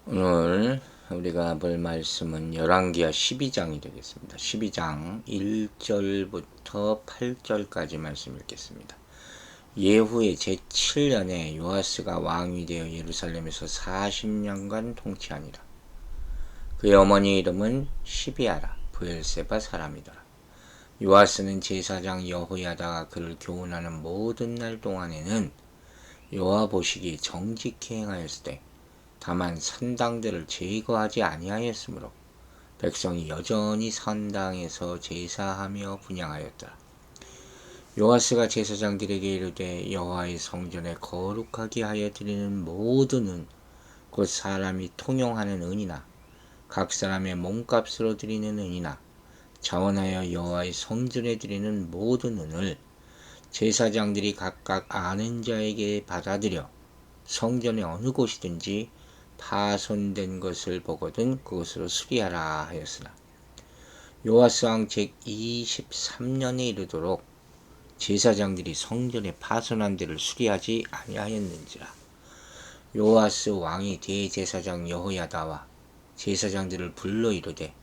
오늘 우리가 볼 말씀은 열왕기하 12장이 되겠습니다. 12장 1절부터 8절까지 말씀 읽겠습니다. 예후의 제7년에 요아스가 왕이 되어 예루살렘에서 40년간 통치하니라. 그의 어머니 이름은 시비아라 브엘세바 사람이더라. 요아스는 제사장 여호야다가 그를 교훈하는 모든 날 동안에는 여호와 보시기에 정직히 행하였을 때 다만 산당들을 제거하지 아니하였으므로 백성이 여전히 산당에서 제사하며 분향하였더라. 요아스가 제사장들에게 이르되 여호와의 성전에 거룩하게 하여 드리는 모든 은 곧 사람이 통용하는 은이나 각 사람의 몸값으로 드리는 은이나 자원하여 여호와의 성전에 드리는 모든 은을 제사장들이 각각 아는 자에게 받아들여 성전의 어느 곳이든지 파손된 것을 보거든 그것으로 수리하라 하였으나 요아스 왕 제23년에 이르도록 제사장들이 성전의 파손한 데를 수리하지 아니하였는지라. 요아스 왕이 대제사장 여호야다와 제사장들을 불러 이르되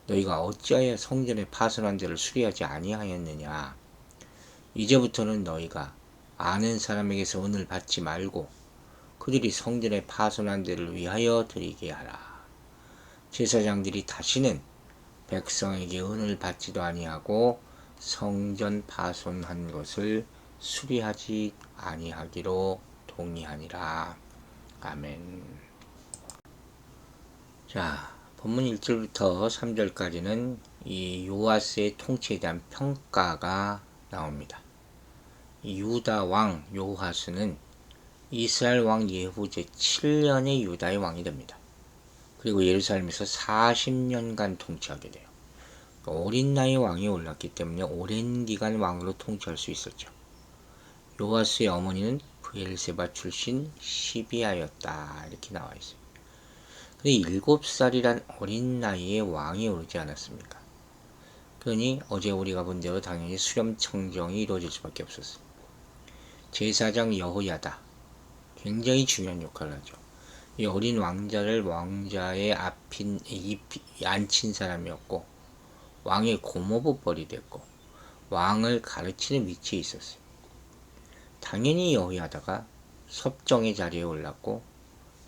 너희가 어찌하여 성전의 파손한 데를 수리하지 아니하였느냐. 이제부터는 너희가 아는 사람에게서 은을 받지 말고 그들이 성전의 파손한 데를 위하여 드리게 하라. 제사장들이 다시는 백성에게 은을 받지도 아니하고 성전 파손한 것을 수리하지 아니하기로 동의하니라. 아멘. 자, 본문 1절부터 3절까지는 이 요아스의 통치에 대한 평가가 나옵니다. 이 유다 왕 요아스는 이스라엘 왕 예후 제7년의 유다의 왕이 됩니다. 그리고 예루살렘에서 40년간 통치하게 돼요. 어린 나이 왕이 올랐기 때문에 오랜 기간 왕으로 통치할 수 있었죠. 요아스의 어머니는 브엘세바 출신 시비아였다 이렇게 나와 있어요. 근데 7살이란 어린 나이에 왕이 오르지 않았습니까? 그러니 어제 우리가 본 대로 당연히 수렴청정이 이루어질 수밖에 없었어요. 제사장 여호야다 굉장히 중요한 역할을 하죠. 이 어린 왕자를 왕자의 앞인 앉힌 사람이었고 왕의 고모부뻘이 됐고 왕을 가르치는 위치에 있었어요. 당연히 여호야다가 섭정의 자리에 올랐고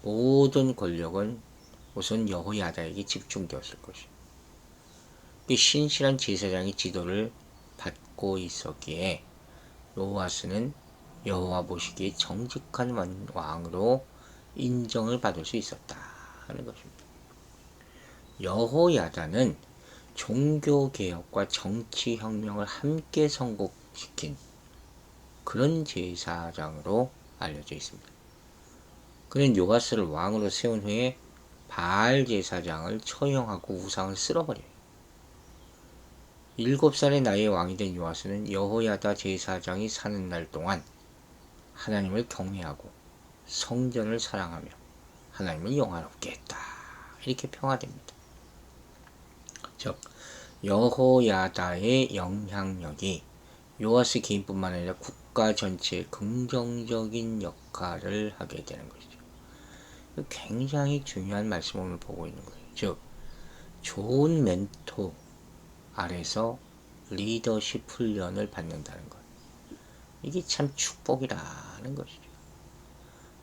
모든 권력은 우선 여호야다에게 집중되었을 것이에요. 이 신실한 제사장이 지도를 받고 있었기에 요아스는 여호와 보시기에 정직한 왕으로 인정을 받을 수 있었다 하는 것입니다. 여호야다는 종교개혁과 정치혁명을 함께 성공시킨 그런 제사장으로 알려져 있습니다. 그는 요아스를 왕으로 세운 후에 바알 제사장을 처형하고 우상을 쓸어버려요. 7살의 나이에 왕이 된 요아스는 여호야다 제사장이 사는 날 동안 하나님을 경외하고 성전을 사랑하며 하나님을 영화롭게 했다 이렇게 평화됩니다. 즉 여호야다의 영향력이 요아스 개인뿐만 아니라 국가 전체에 긍정적인 역할을 하게 되는 것이죠. 굉장히 중요한 말씀을 보고 있는 거예요. 즉 좋은 멘토 아래서 리더십 훈련을 받는다는 것. 이게 참 축복이라는 것이죠.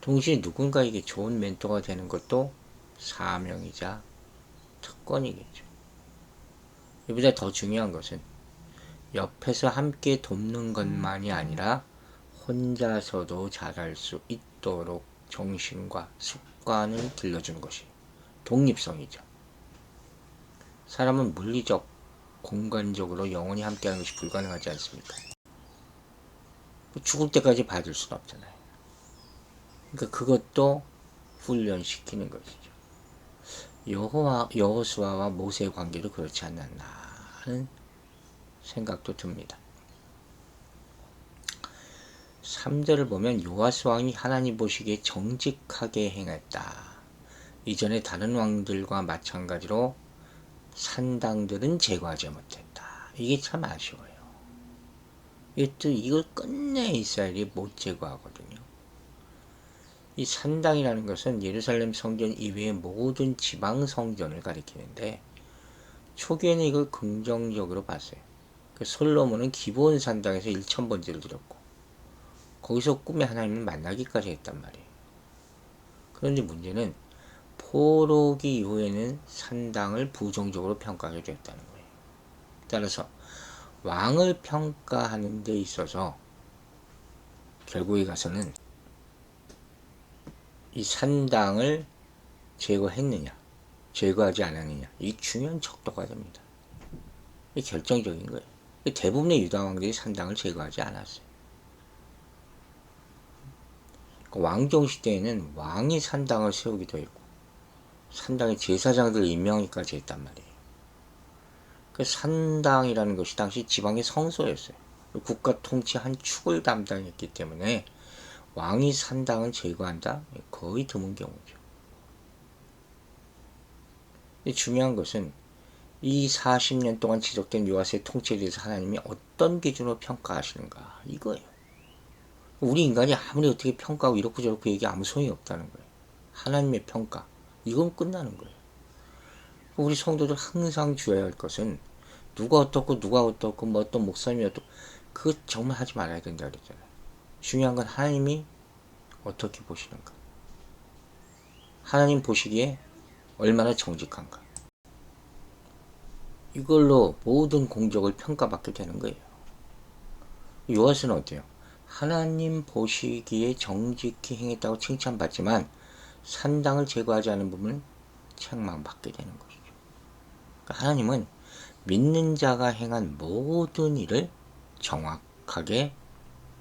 동시에 누군가에게 좋은 멘토가 되는 것도 사명이자 특권이겠죠. 이보다 더 중요한 것은 옆에서 함께 돕는 것만이 아니라 혼자서도 잘할 수 있도록 정신과 습관을 길러주는 것이 독립성이죠. 사람은 물리적, 공간적으로 영원히 함께하는 것이 불가능하지 않습니까? 죽을 때까지 받을 수는 없잖아요. 그러니까 그것도 훈련시키는 것이죠. 여호수아와 모세의 관계도 그렇지 않았나 하는 생각도 듭니다. 3절을 보면 요아스 왕이 하나님 보시기에 정직하게 행했다. 이전에 다른 왕들과 마찬가지로 산당들은 제거하지 못했다. 이게 참 아쉬워요. 이걸 끝내 이스라엘이 못 제거하거든요. 이 산당이라는 것은 예루살렘 성전 이외의 모든 지방 성전을 가리키는데 초기에는 이걸 긍정적으로 봤어요. 솔로몬은 기본 산당에서 1000번제를 드렸고 거기서 꿈의 하나님을 만나기까지 했단 말이에요. 그런데 문제는 포로기 이후에는 산당을 부정적으로 평가하게 되었다는 거예요. 따라서 왕을 평가하는 데 있어서 결국에 가서는 이 산당을 제거했느냐 제거하지 않았느냐 이 중요한 척도가 됩니다. 이 결정적인 거예요. 대부분의 유다 왕들이 산당을 제거하지 않았어요. 왕정 시대에는 왕이 산당을 세우기도 했고 산당에 제사장들을 임명하기까지 했단 말이에요. 그 산당이라는 것이 당시 지방의 성소였어요. 국가 통치 한 축을 담당했기 때문에 왕이 산당을 제거한다? 거의 드문 경우죠. 중요한 것은 이 40년 동안 지속된 요아스의 통치에 대해서 하나님이 어떤 기준으로 평가하시는가 이거예요. 우리 인간이 아무리 어떻게 평가하고 이렇고 저렇고 얘기 아무 소용이 없다는 거예요. 하나님의 평가 이건 끝나는 거예요. 우리 성도들 항상 주의해야 할 것은 누가 어떻고 뭐 어떤 목사님이 어떻고 그거 정말 하지 말아야 된다 그랬잖아요. 중요한 건 하나님이 어떻게 보시는가, 하나님 보시기에 얼마나 정직한가, 이걸로 모든 공적을 평가받게 되는 거예요. 요아스는 어때요? 하나님 보시기에 정직히 행했다고 칭찬받지만 산당을 제거하지 않은 부분은 책망받게 되는 것이죠. 그러니까 하나님은 믿는 자가 행한 모든 일을 정확하게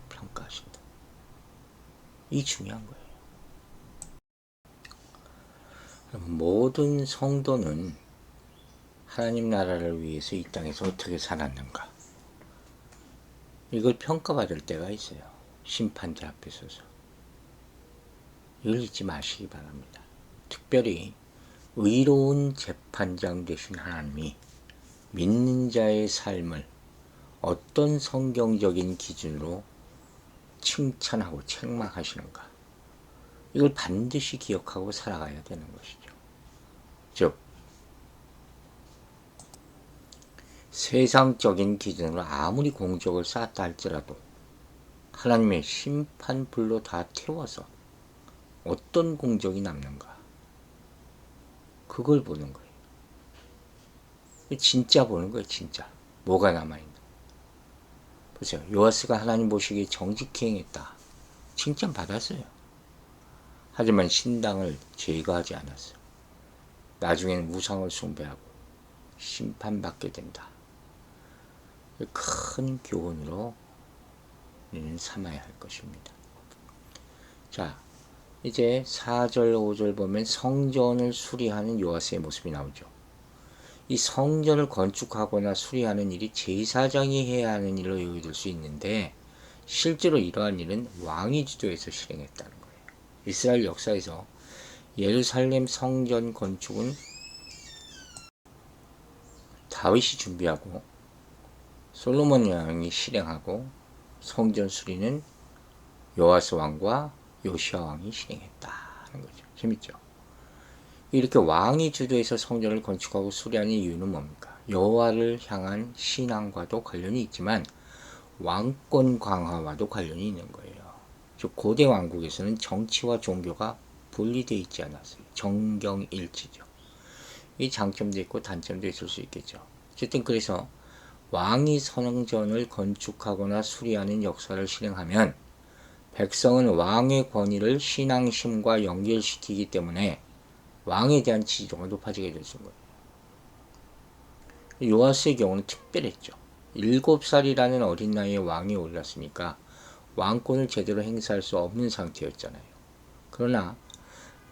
평가하신다. 이 중요한 거예요. 모든 성도는 하나님 나라를 위해서 이 땅에서 어떻게 살았는가 이걸 평가받을 때가 있어요. 심판자 앞에 서서. 이걸 잊지 마시기 바랍니다. 특별히 의로운 재판장 되신 하나님이 믿는 자의 삶을 어떤 성경적인 기준으로 칭찬하고 책망하시는가 이걸 반드시 기억하고 살아가야 되는 것이죠. 즉 세상적인 기준으로 아무리 공적을 쌓았다 할지라도 하나님의 심판불로 다 태워서 어떤 공적이 남는가 그걸 보는 거예요. 진짜 보는 거예요. 진짜 뭐가 남아있나. 보세요. 요아스가 하나님 보시기에 정직히 행했다 칭찬 받았어요. 하지만 신당을 제거하지 않았어요. 나중에는 우상을 숭배하고 심판받게 된다. 큰 교훈으로 우리는 삼아야 할 것입니다. 자, 이제 4절 5절 보면 성전을 수리하는 요아스의 모습이 나오죠. 이 성전을 건축하거나 수리하는 일이 제사장이 해야 하는 일로 여겨질 수 있는데 실제로 이러한 일은 왕이 주도해서 실행했다는 거예요. 이스라엘 역사에서 예루살렘 성전 건축은 다윗이 준비하고 솔로몬 왕이 실행하고 성전 수리는 요아스 왕과 요시야 왕이 실행했다는 거죠. 재밌죠? 이렇게 왕이 주도해서 성전을 건축하고 수리하는 이유는 뭡니까? 여호와를 향한 신앙과도 관련이 있지만 왕권 강화와도 관련이 있는 거예요. 즉 고대 왕국에서는 정치와 종교가 분리되어 있지 않았어요. 정경일치죠. 이 장점도 있고 단점도 있을 수 있겠죠. 어쨌든 그래서 왕이 성전을 건축하거나 수리하는 역사를 실행하면 백성은 왕의 권위를 신앙심과 연결시키기 때문에 왕에 대한 지지도가 높아지게 되는 거예요. 요아스의 경우는 특별했죠. 7살이라는 어린 나이에 왕이 올랐으니까 왕권을 제대로 행사할 수 없는 상태였잖아요. 그러나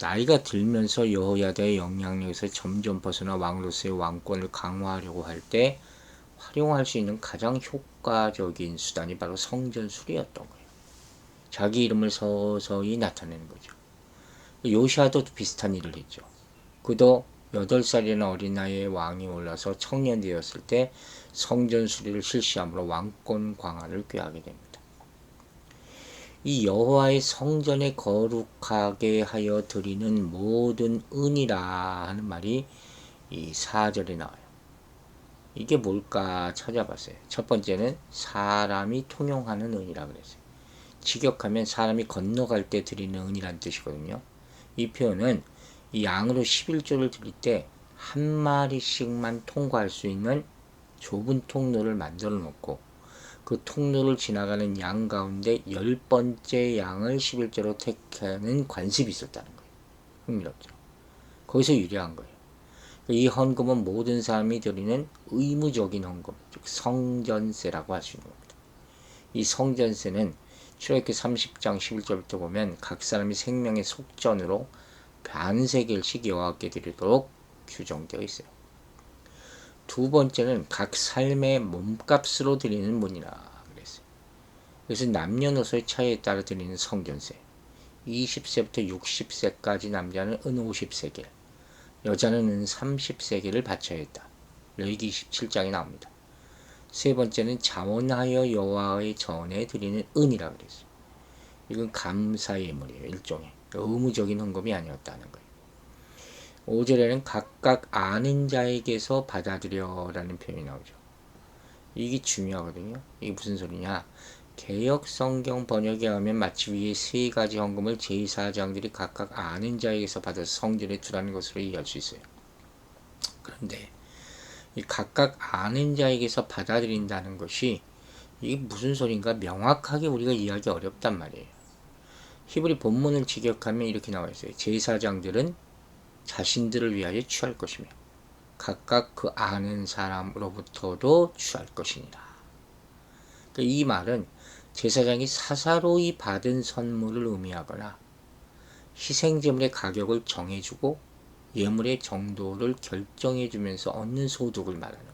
나이가 들면서 여호야다의 영향력에서 점점 벗어나 왕으로서의 왕권을 강화하려고 할 때 활용할 수 있는 가장 효과적인 수단이 바로 성전 수리였던 거예요. 자기 이름을 서서히 나타내는 거죠. 요시아도 비슷한 일을 했죠. 그도 8살이나 어린 나이에 왕이 올라서 청년 되었을 때 성전 수리를 실시함으로 왕권 강화를 꾀하게 됩니다. 이 여호와의 성전에 거룩하게 하여 드리는 모든 은이라 하는 말이 이 4절에 나와요. 이게 뭘까 찾아봤어요. 첫 번째는 사람이 통용하는 은이라 그랬어요. 직역하면 사람이 건너갈 때 드리는 은이란 뜻이거든요. 이 표현은 이 양으로 11조를 드릴 때 한 마리씩만 통과할 수 있는 좁은 통로를 만들어 놓고 그 통로를 지나가는 양 가운데 10번째 양을 11조로 택하는 관습이 있었다는 거예요. 흥미롭죠. 거기서 유래한 거예요. 이 헌금은 모든 사람이 드리는 의무적인 헌금, 즉 성전세라고 할 수 있는 겁니다. 이 성전세는 출애굽기 30장 11절부터 보면 각 사람이 생명의 속전으로 반세겔씩 여호와께 드리도록 규정되어 있어요. 두 번째는 각 삶의 몸값으로 드리는 문이라 그랬어요. 그래서 남녀노소의 차이에 따라 드리는 성전세. 20세부터 60세까지 남자는 은 50세겔, 여자는 은 30세겔을 바쳐야 했다. 레위기 27장에 나옵니다. 세 번째는 자원하여 여호와의 전에 드리는 은이라 그랬어요. 이건 감사의 예물이에요. 일종의 의무적인 헌금이 아니었다는 거예요. 5절에는 각각 아는 자에게서 받아들여라는 표현이 나오죠. 이게 중요하거든요. 이게 무슨 소리냐? 개역 성경 번역에 하면 마치 위에 세 가지 헌금을 제사장들이 각각 아는 자에게서 받아서 성전에 두라는 것으로 이해할 수 있어요. 그런데 이 각각 아는 자에게서 받아들인다는 것이 이게 무슨 소린가 명확하게 우리가 이해하기 어렵단 말이에요. 히브리 본문을 직역하면 이렇게 나와 있어요. 제사장들은 자신들을 위하여 취할 것이며 각각 그 아는 사람으로부터도 취할 것이니라. 그러니까 이 말은 제사장이 사사로이 받은 선물을 의미하거나 희생제물의 가격을 정해주고 예물의 정도를 결정해주면서 얻는 소득을 말하는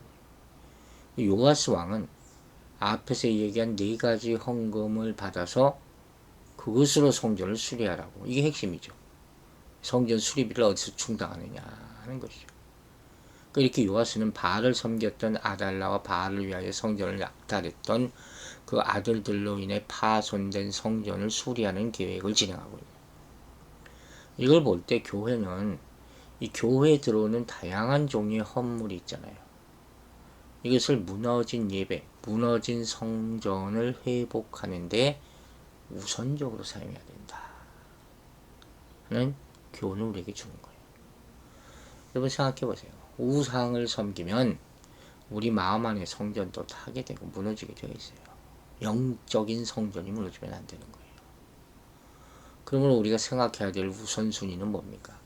거예요. 요아스 왕은 앞에서 얘기한 네 가지 헌금을 받아서 그것으로 성전을 수리하라고. 이게 핵심이죠. 성전 수리비를 어디서 충당하느냐 하는 것이죠. 이렇게 요아스는 바알을 섬겼던 아달라와 바알을 위하여 성전을 약탈했던 그 아들들로 인해 파손된 성전을 수리하는 계획을 진행하고 있는 거예요. 이걸 볼 때 교회는 이 교회에 들어오는 다양한 종류의 헌물이 있잖아요. 이것을 무너진 예배, 무너진 성전을 회복하는 데 우선적으로 사용해야 된다 하는 교훈을 우리에게 주는 거예요. 여러분 생각해 보세요. 우상을 섬기면 우리 마음 안에 성전도 타게 되고 무너지게 되어 있어요. 영적인 성전이 무너지면 안 되는 거예요. 그러면 우리가 생각해야 될 우선순위는 뭡니까?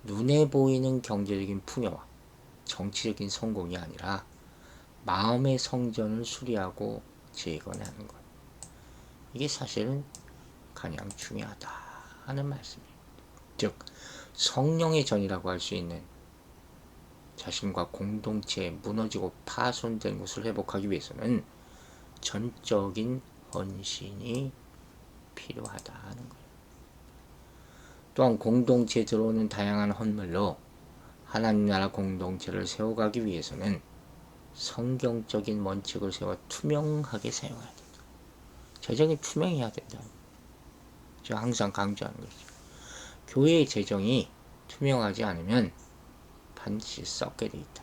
눈에 보이는 경제적인 풍요와 정치적인 성공이 아니라 마음의 성전을 수리하고 재건하는 것. 이게 사실은 가장 중요하다 하는 말씀이에요. 즉 성령의 전이라고 할 수 있는 자신과 공동체에 무너지고 파손된 것을 회복하기 위해서는 전적인 헌신이 필요하다 하는 거예요. 또한 공동체에 들어오는 다양한 헌물로 하나님 나라 공동체를 세워가기 위해서는 성경적인 원칙을 세워 투명하게 사용해야 된다. 재정이 투명해야 된다. 제가 항상 강조하는 것이죠. 교회의 재정이 투명하지 않으면 반드시 썩게 돼 있다.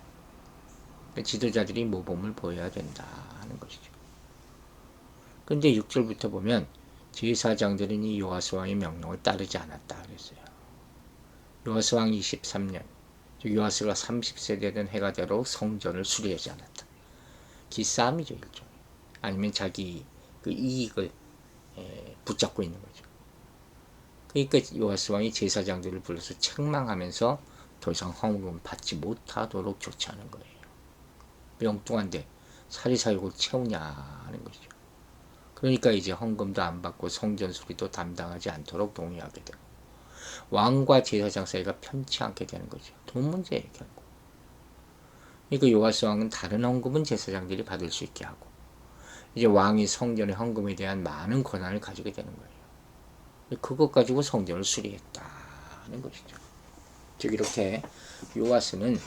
지도자들이 모범을 보여야 된다 하는 것이죠. 그런데 6절부터 보면 제사장들은 이 요아스 왕의 명령을 따르지 않았다 그랬어요. 요아스 왕 23년, 요아스가 30세 되던 해가 되도록 성전을 수리하지 않았다. 기싸움이죠, 일종. 아니면 자기 그 이익을 붙잡고 있는 거죠. 그러니까 요아스 왕이 제사장들을 불러서 책망하면서 더 이상 헌금 받지 못하도록 조치하는 거예요. 엉뚱한데 사리사욕을 채우냐 하는 것이죠. 그러니까 이제 헌금도 안 받고 성전 수리도 담당하지 않도록 동의하게 되고 왕과 제사장 사이가 편치 않게 되는 거죠. 돈 문제예요, 결국. 그러니까 요아스 왕은 다른 헌금은 제사장들이 받을 수 있게 하고 이제 왕이 성전의 헌금에 대한 많은 권한을 가지게 되는 거예요. 그것 가지고 성전을 수리했다 하는 것이죠. 즉 이렇게 요아스는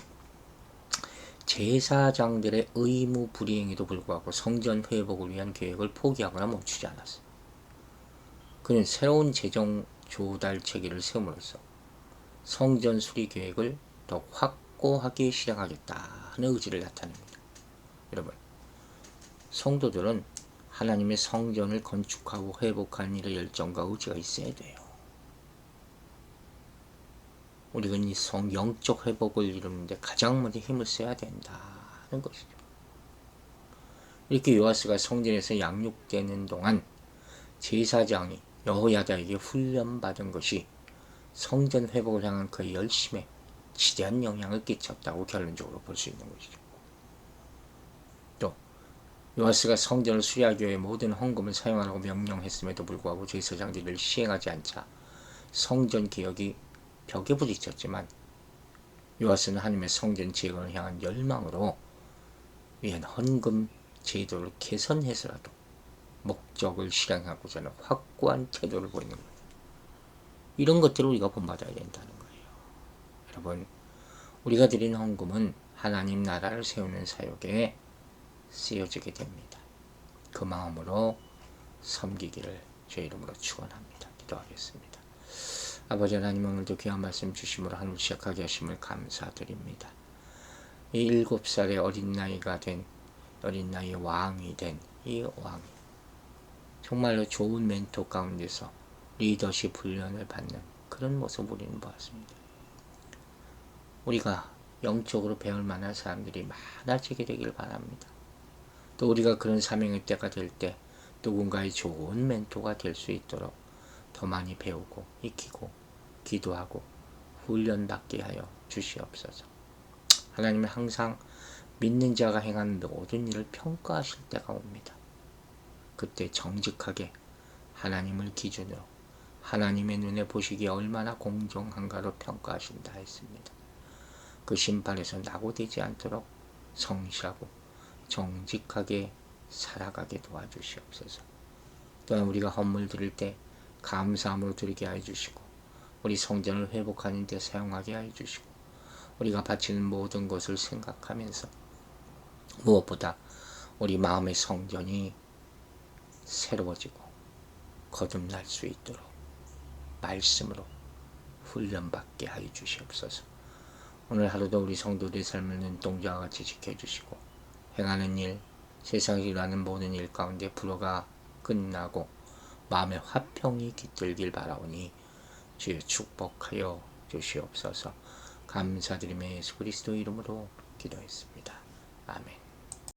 제사장들의 의무 불이행에도 불구하고 성전 회복을 위한 계획을 포기하거나 멈추지 않았어요. 그는 새로운 재정 조달 체계를 세움으로써 성전 수리 계획을 더 확고하게 실행하겠다 하는 의지를 나타냅니다. 여러분, 성도들은 하나님의 성전을 건축하고 회복하는 일에 열정과 의지가 있어야 돼요. 우리는 이 영적 회복을 이루는데 가장 먼저 힘을 써야 된다는 것이죠. 이렇게 요아스가 성전에서 양육되는 동안 제사장이 여호야다에게 훈련받은 것이 성전 회복을 향한 그의 열심에 지대한 영향을 끼쳤다고 결론적으로 볼 수 있는 것이죠. 또 요아스가 성전을 수리하기 위해 모든 헌금을 사용하라고 명령했음에도 불구하고 제사장들을 시행하지 않자 성전 개혁이 벽에 부딪혔지만 요아스는 하나님의 성전 재건을 향한 열망으로 위한 헌금 제도를 개선해서라도 목적을 실행하고자 하는 확고한 태도를 보이는 거예요. 이런 것들을 우리가 본받아야 된다는 거예요. 여러분, 우리가 드린 헌금은 하나님 나라를 세우는 사역에 쓰여지게 됩니다. 그 마음으로 섬기기를 주의 이름으로 축원합니다. 기도하겠습니다. 아버지 하나님, 오늘도 귀한 말씀 주심으로 하늘 시작하게 하심을 감사드립니다. 이 7살의 어린 나이의 왕이 된 이 왕이 정말로 좋은 멘토 가운데서 리더십 훈련을 받는 그런 모습 우리는 보았습니다. 우리가 영적으로 배울 만한 사람들이 많아지게 되길 바랍니다. 또 우리가 그런 사명의 때가 될 때 누군가의 좋은 멘토가 될 수 있도록 더 많이 배우고 익히고 기도하고 훈련받게 하여 주시옵소서. 하나님은 항상 믿는 자가 행하는 모든 일을 평가하실 때가 옵니다. 그때 정직하게 하나님을 기준으로 하나님의 눈에 보시기에 얼마나 공정한가로 평가하신다 했습니다. 그 심판에서 낙오되지 않도록 성실하고 정직하게 살아가게 도와주시옵소서. 또한 우리가 헌물 드릴 때 감사함으로 드리게 하여 주시고 우리 성전을 회복하는 데 사용하게 하여 주시고 우리가 바치는 모든 것을 생각하면서 무엇보다 우리 마음의 성전이 새로워지고 거듭날 수 있도록 말씀으로 훈련받게 하여 주시옵소서. 오늘 하루도 우리 성도들의 삶을 눈동자와 같이 지켜주시고 행하는 일, 세상에 일어나는 모든 일 가운데 불화가 끝나고 마음의 화평이 깃들길 바라오니 주여 축복하여 주시옵소서. 감사드리며 예수 그리스도 이름으로 기도했습니다. 아멘.